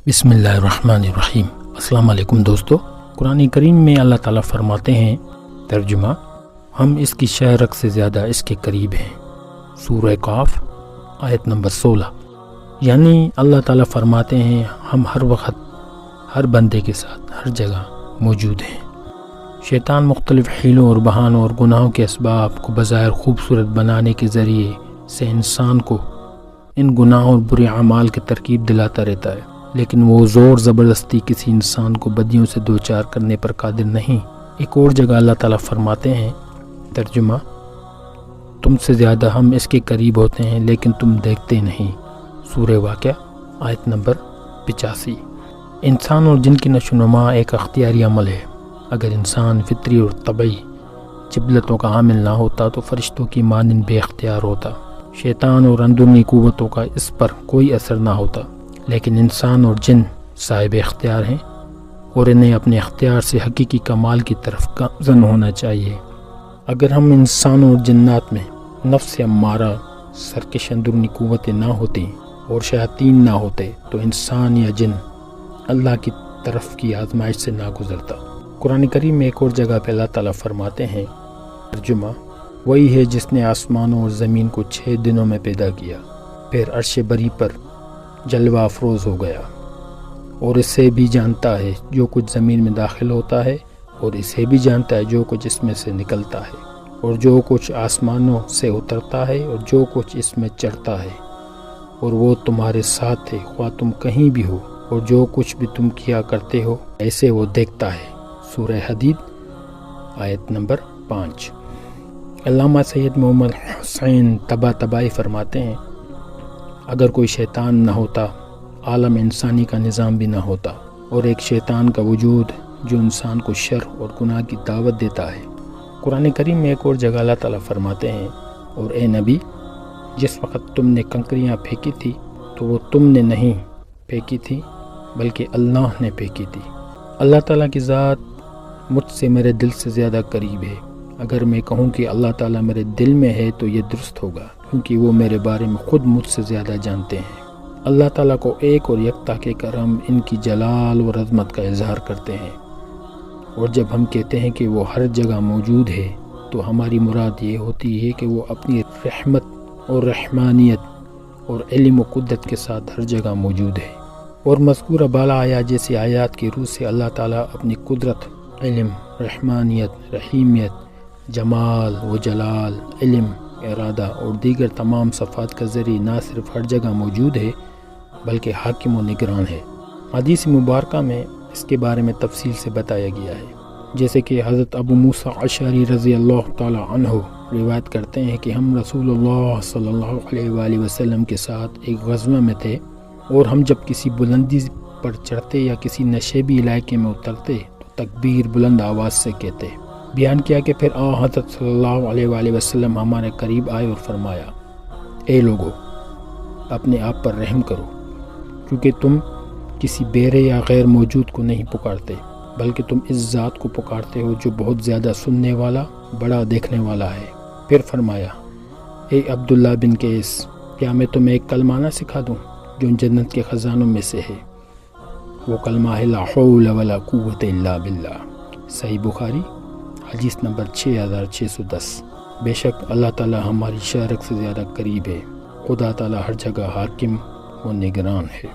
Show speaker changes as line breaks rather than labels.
بسم اللہ الرحمن الرحیم۔ السلام علیکم دوستو، قرآن کریم میں اللہ تعالیٰ فرماتے ہیں، ترجمہ: ہم اس کی شہرک سے زیادہ اس کے قریب ہیں۔ سورہ قاف آیت نمبر 16۔ یعنی اللہ تعالیٰ فرماتے ہیں ہم ہر وقت ہر بندے کے ساتھ ہر جگہ موجود ہیں۔ شیطان مختلف حیلوں اور بہانوں اور گناہوں کے اسباب کو بظاہر خوبصورت بنانے کے ذریعے سے انسان کو ان گناہوں اور برے اعمال کی ترکیب دلاتا رہتا ہے، لیکن وہ زور زبردستی کسی انسان کو بدیوں سے دوچار کرنے پر قادر نہیں۔ ایک اور جگہ اللہ تعالیٰ فرماتے ہیں، ترجمہ: تم سے زیادہ ہم اس کے قریب ہوتے ہیں لیکن تم دیکھتے نہیں۔ سورہ واقعہ آیت نمبر 85۔ انسان اور جن کی نشو و نما ایک اختیاری عمل ہے۔ اگر انسان فطری اور طبعی جبلتوں کا حامل نہ ہوتا تو فرشتوں کی مانند بے اختیار ہوتا۔ شیطان اور اندرونی قوتوں کا اس پر کوئی اثر نہ ہوتا، لیکن انسان اور جن صاحب اختیار ہیں اور انہیں اپنے اختیار سے حقیقی کمال کی طرف گامزن ہونا چاہیے۔ اگر ہم انسانوں اور جنات میں نفس امارہ سرکش اندرونی قوتیں نہ ہوتی اور شیاطین نہ ہوتے تو انسان یا جن اللہ کی طرف کی آزمائش سے نہ گزرتا۔ قرآن کریم میں ایک اور جگہ پہ اللہ تعالیٰ فرماتے ہیں، ترجمہ: وہی ہے جس نے آسمانوں اور زمین کو 6 دنوں میں پیدا کیا، پھر عرش بری پر جلوہ افروز ہو گیا، اور اسے بھی جانتا ہے جو کچھ زمین میں داخل ہوتا ہے، اور اسے بھی جانتا ہے جو کچھ اس میں سے نکلتا ہے، اور جو کچھ آسمانوں سے اترتا ہے اور جو کچھ اس میں چڑھتا ہے، اور وہ تمہارے ساتھ ہے خواہ تم کہیں بھی ہو، اور جو کچھ بھی تم کیا کرتے ہو ایسے وہ دیکھتا ہے۔ سورہ حدید آیت نمبر 5۔ علامہ سید محمد حسین طباطبائی فرماتے ہیں، اگر کوئی شیطان نہ ہوتا عالم انسانی کا نظام بھی نہ ہوتا، اور ایک شیطان کا وجود جو انسان کو شر اور گناہ کی دعوت دیتا ہے۔ قرآن کریم میں ایک اور جگہ اللہ تعالیٰ فرماتے ہیں، اور اے نبی، جس وقت تم نے کنکریاں پھینکی تھی تو وہ تم نے نہیں پھینکی تھی بلکہ اللہ نے پھینکی تھی۔ اللہ تعالیٰ کی ذات مجھ سے میرے دل سے زیادہ قریب ہے۔ اگر میں کہوں کہ اللہ تعالیٰ میرے دل میں ہے تو یہ درست ہوگا، کیونکہ وہ میرے بارے میں خود مجھ سے زیادہ جانتے ہیں۔ اللہ تعالیٰ کو ایک اور یکتا کہہ کر ہم ان کی جلال و عظمت کا اظہار کرتے ہیں، اور جب ہم کہتے ہیں کہ وہ ہر جگہ موجود ہے تو ہماری مراد یہ ہوتی ہے کہ وہ اپنی رحمت اور رحمانیت اور علم و قدرت کے ساتھ ہر جگہ موجود ہے۔ اور مذکورہ بالا آیات جیسی آیات کی روح سے اللہ تعالیٰ اپنی قدرت، علم، رحمانیت، رحیمیت، جمال و جلال، علم، ارادہ اور دیگر تمام صفات کا ذریعہ نہ صرف ہر جگہ موجود ہے بلکہ حاکم و نگران ہے۔ حدیث مبارکہ میں اس کے بارے میں تفصیل سے بتایا گیا ہے، جیسے کہ حضرت ابو موسیٰ اشعری رضی اللہ تعالی عنہ روایت کرتے ہیں کہ ہم رسول اللہ صلی اللہ علیہ وآلہ وسلم کے ساتھ ایک غزوہ میں تھے، اور ہم جب کسی بلندی پر چڑھتے یا کسی نشیبی علاقے میں اترتے تو تکبیر بلند آواز سے کہتے۔ بیان کیا کہ پھر حضرت صلی اللہ علیہ وآلہ وسلم ہمارے قریب آئے اور فرمایا، اے لوگو، اپنے آپ پر رحم کرو، کیونکہ تم کسی بیرے یا غیر موجود کو نہیں پکارتے بلکہ تم اس ذات کو پکارتے ہو جو بہت زیادہ سننے والا، بڑا دیکھنے والا ہے۔ پھر فرمایا، اے عبداللہ بن قیس، کیا میں تمہیں ایک کلمہ نہ سکھا دوں جو جنت کے خزانوں میں سے ہے؟ وہ کلمہ ہے لا حول ولا قوت الا باللہ۔ صحیح بخاری حدیث نمبر 6610۔ بے شک اللہ تعالیٰ ہماری شارک سے زیادہ قریب ہے۔ خدا تعالیٰ ہر جگہ حاکم و نگران ہے۔